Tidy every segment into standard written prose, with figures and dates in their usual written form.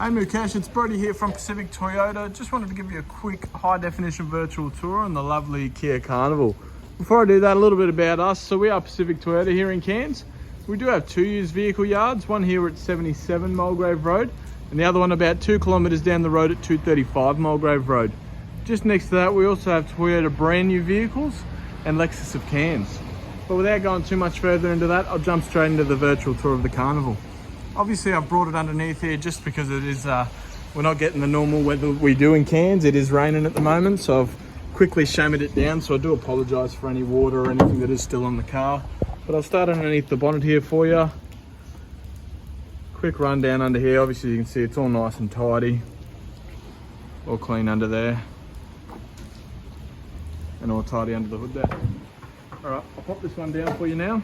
Hey Mukesh, it's Brody here from Pacific Toyota. Just wanted to give you a quick high definition virtual tour on the lovely Kia Carnival. Before I do that, a little bit about us. So we are Pacific Toyota here in Cairns. We do have two used vehicle yards, one here at 77 Mulgrave Road and the other one about 2 kilometres down the road at 235 Mulgrave Road. Just next to that, we also have Toyota brand new vehicles and Lexus of Cairns. But without going too much further into that, I'll jump straight into the virtual tour of the Carnival. Obviously I've brought it underneath here just because it is, we're not getting the normal weather we do in Cairns. It is raining at the moment, so I've quickly shimmered it down, so I do apologise for any water or anything that is still on the car. But I'll start underneath the bonnet here for you. Quick rundown under here. Obviously you can see it's all nice and tidy. All clean under there. And all tidy under the hood there. Alright, I'll pop this one down for you now.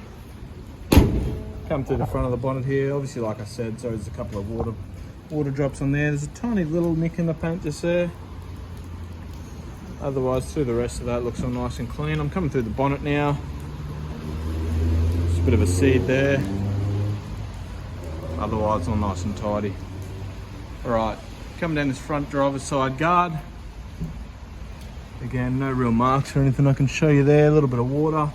Come to the front of the bonnet here. Obviously, like I said, so there's a couple of water drops on there. There's a tiny little nick in the paint just there. Otherwise, through the rest of that, looks all nice and clean. I'm coming through the bonnet now. Just a bit of a seed there. Otherwise, all nice and tidy. All right, coming down this front driver's side guard. Again, no real marks or anything I can show you there. A little bit of water.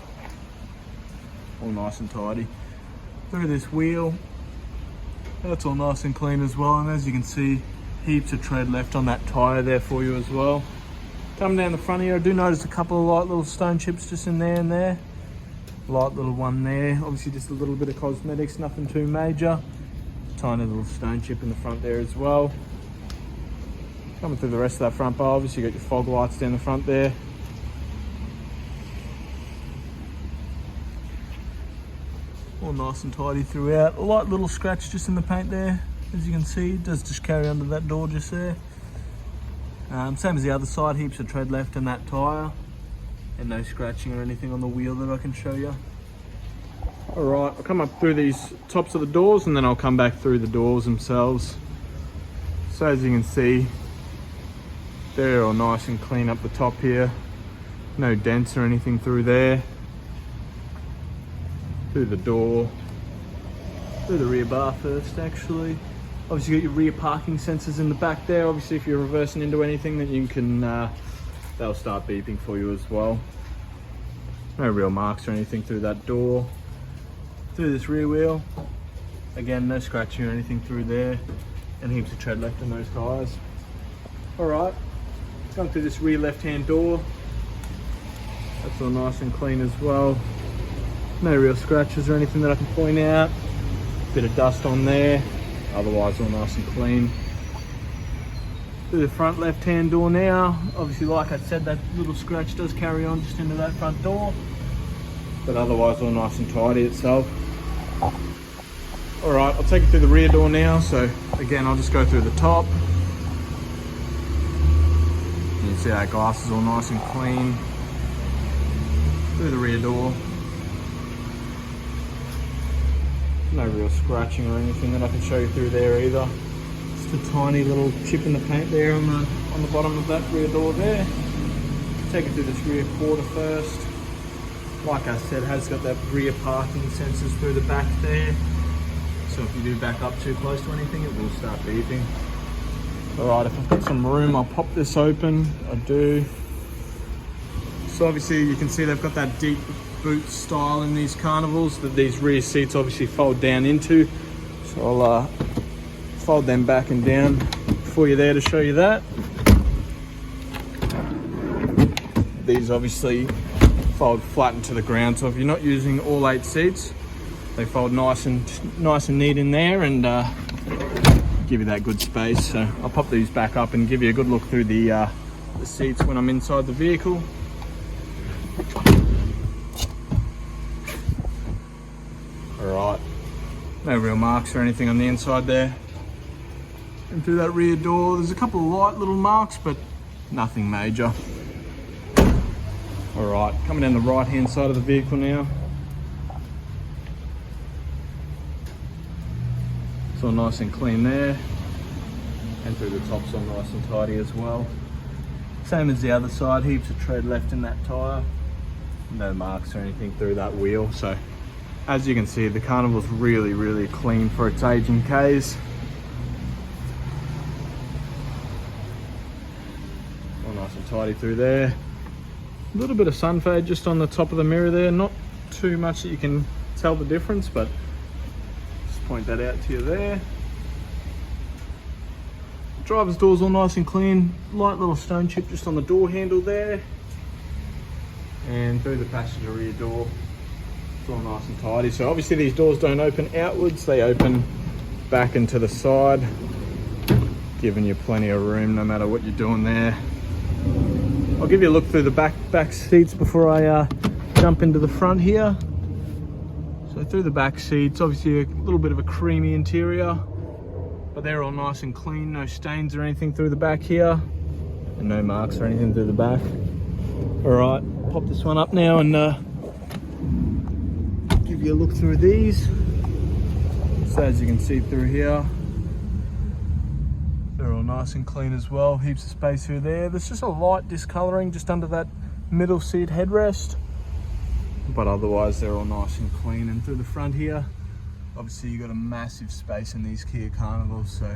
All nice and tidy. Through this wheel, that's all nice and clean as well, and as you can see, heaps of tread left on that tyre there for you as well. Coming down the front here, I do notice a couple of light little stone chips just in there and there. Light little one there, obviously just a little bit of cosmetics, nothing too major. Tiny little stone chip in the front there as well. Coming through the rest of that front bar, obviously you got your fog lights down the front there. All nice and tidy throughout. A light little scratch just in the paint there. As you can see, it does just carry under that door just there. Same as the other side, heaps of tread left in that tyre. And no scratching or anything on the wheel that I can show you. Alright, I'll come up through these tops of the doors and then I'll come back through the doors themselves. So as you can see, they're all nice and clean up the top here. No dents or anything through there. Through the door, through the rear bar first actually. Obviously you got your rear parking sensors in the back there. Obviously if you're reversing into anything, then you can, they'll start beeping for you as well. No real marks or anything through that door. Through this rear wheel, again no scratching or anything through there, and heaps of tread left in those tyres. Alright, going through this rear left hand door, that's all nice and clean as well. No real scratches or anything that I can point out. Bit of dust on there, otherwise all nice and clean. Through the front left hand door now, obviously like I said, that little scratch does carry on just into that front door, but otherwise all nice and tidy itself. Alright, I'll take you through the rear door now, so again I'll just go through the top. You can see that glass is all nice and clean. Through the rear door. No real scratching or anything that I can show you through there either. Just a tiny little chip in the paint there on the bottom of that rear door there. Take it through this rear quarter first. Like I said, it has got that rear parking sensors through the back there. So if you do back up too close to anything, it will start beeping. Alright, if I've got some room, I'll pop this open. I do. So obviously you can see they've got that deep boot style in these Carnivals that these rear seats obviously fold down into. So I'll fold them back and down for you there to show you that. These obviously fold flat into the ground, so if you're not using all 8 seats, they fold nice and neat in there and give you that good space. So I'll pop these back up and give you a good look through the seats when I'm inside the vehicle. Alright, no real marks or anything on the inside there. And through that rear door, there's a couple of light little marks, but nothing major. Alright, coming down the right hand side of the vehicle now. It's all nice and clean there. And through the top's all nice and tidy as well. Same as the other side, heaps of tread left in that tyre. No marks or anything through that wheel, so as you can see, the Carnival's really clean for its age in Ks. tidy through there. A little bit of sun fade just on the top of the mirror there, not too much that you can tell the difference, but just point that out to you there. Driver's door's all nice and clean, light little stone chip just on the door handle there, and through the passenger rear door, it's all nice and tidy. So obviously these doors don't open outwards, they open back and to the side, giving you plenty of room no matter what you're doing there. I'll give you a look through the back seats before I jump into the front here. So through the back seats, obviously a little bit of a creamy interior, but they're all nice and clean, no stains or anything through the back here, and no marks or anything through the back. All right, pop this one up now and give you a look through these. So as you can see through here, they're all nice and clean as well. Heaps of space through there. There's just a light discoloring just under that middle seat headrest, but otherwise they're all nice and clean. And through the front here, obviously you've got a massive space in these Kia Carnivals, so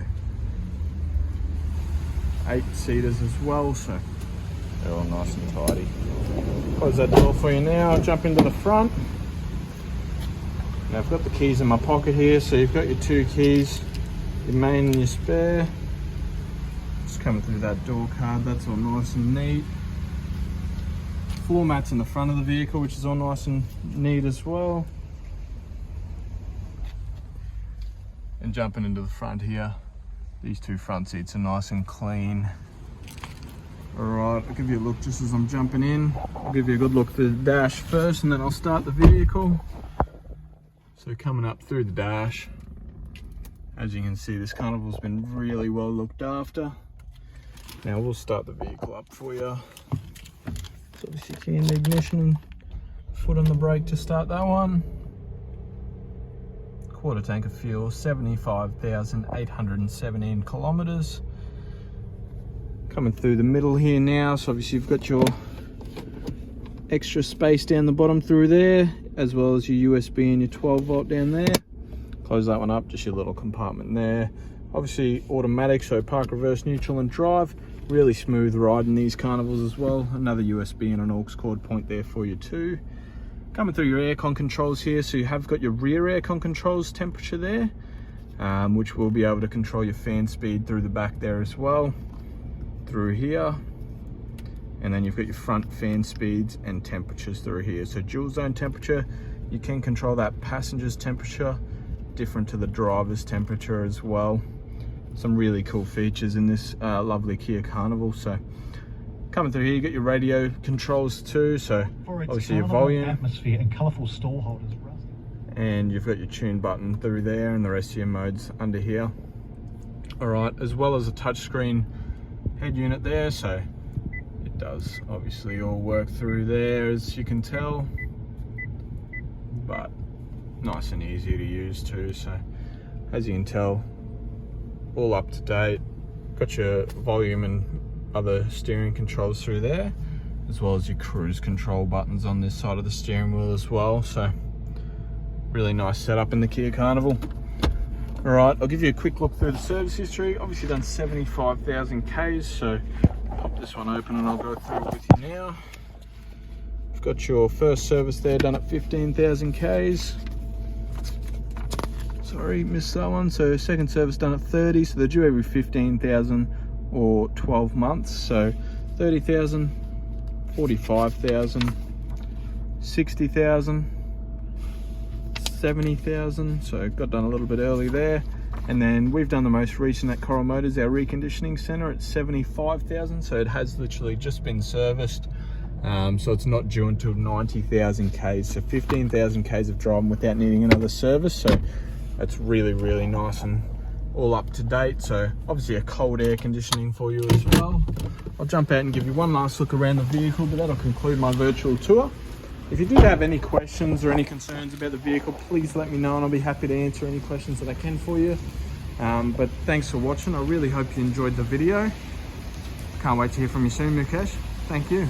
8-seaters as well, so they're all nice and tidy. Close that door for you now. I'll jump into the front. Now I've got the keys in my pocket here, so you've got your 2 keys, your main and your spare. Just coming through that door card, that's all nice and neat. Floor mats in the front of the vehicle, which is all nice and neat as well. And jumping into the front here, these 2 front seats are nice and clean. All right, I'll give you a look just as I'm jumping in. I'll give you a good look through the dash first, and then I'll start the vehicle. So coming up through the dash, as you can see, this Carnival's been really well looked after. Now we'll start the vehicle up for you. So obviously key in the ignition and foot on the brake to start that one. Quarter tank of fuel, 75,817 kilometers. Coming through the middle here now, so obviously you've got your extra space down the bottom through there, as well as your USB and your 12 volt down there. Close that one up, just your little compartment there. Obviously automatic, so park, reverse, neutral and drive. Really smooth ride in these Carnivals as well. Another USB and an aux cord point there for you too. Coming through your aircon controls here, so you have got your rear aircon controls temperature there, which will be able to control your fan speed through the back there as well, through here. And then you've got your front fan speeds and temperatures through here. So dual zone temperature, you can control that passenger's temperature, different to the driver's temperature as well. Some really cool features in this lovely Kia Carnival. So coming through here, you got your radio controls too, so obviously your volume, atmosphere and colourful stall holders, and you've got your tune button through there and the rest of your modes under here. All right, as well as a touchscreen head unit there, so it does obviously all work through there, as you can tell, but nice and easy to use too. So as you can tell, all up to date. Got your volume and other steering controls through there, as well as your cruise control buttons on this side of the steering wheel as well. So really nice setup in the Kia Carnival. All right, I'll give you a quick look through the service history. Obviously done 75,000 Ks, so pop this one open and I'll go through it with you now. I've got your first service there done at 15,000 Ks. Sorry, missed that one. So second service done at 30, so they're due every 15,000 or 12 months. So 30,000, 45,000, 60,000, 70,000. So got done a little bit early there. And then we've done the most recent at Coral Motors, our reconditioning center, at 75,000. So it has literally just been serviced. So it's not due until 90,000 Ks. So 15,000 Ks of driving without needing another service. So that's really, really nice and all up to date. So obviously a cold air conditioning for you as well. I'll jump out and give you one last look around the vehicle, but that'll conclude my virtual tour. If you do have any questions or any concerns about the vehicle, please let me know and I'll be happy to answer any questions that I can for you. But thanks for watching. I really hope you enjoyed the video. Can't wait to hear from you soon, Mukesh. Thank you.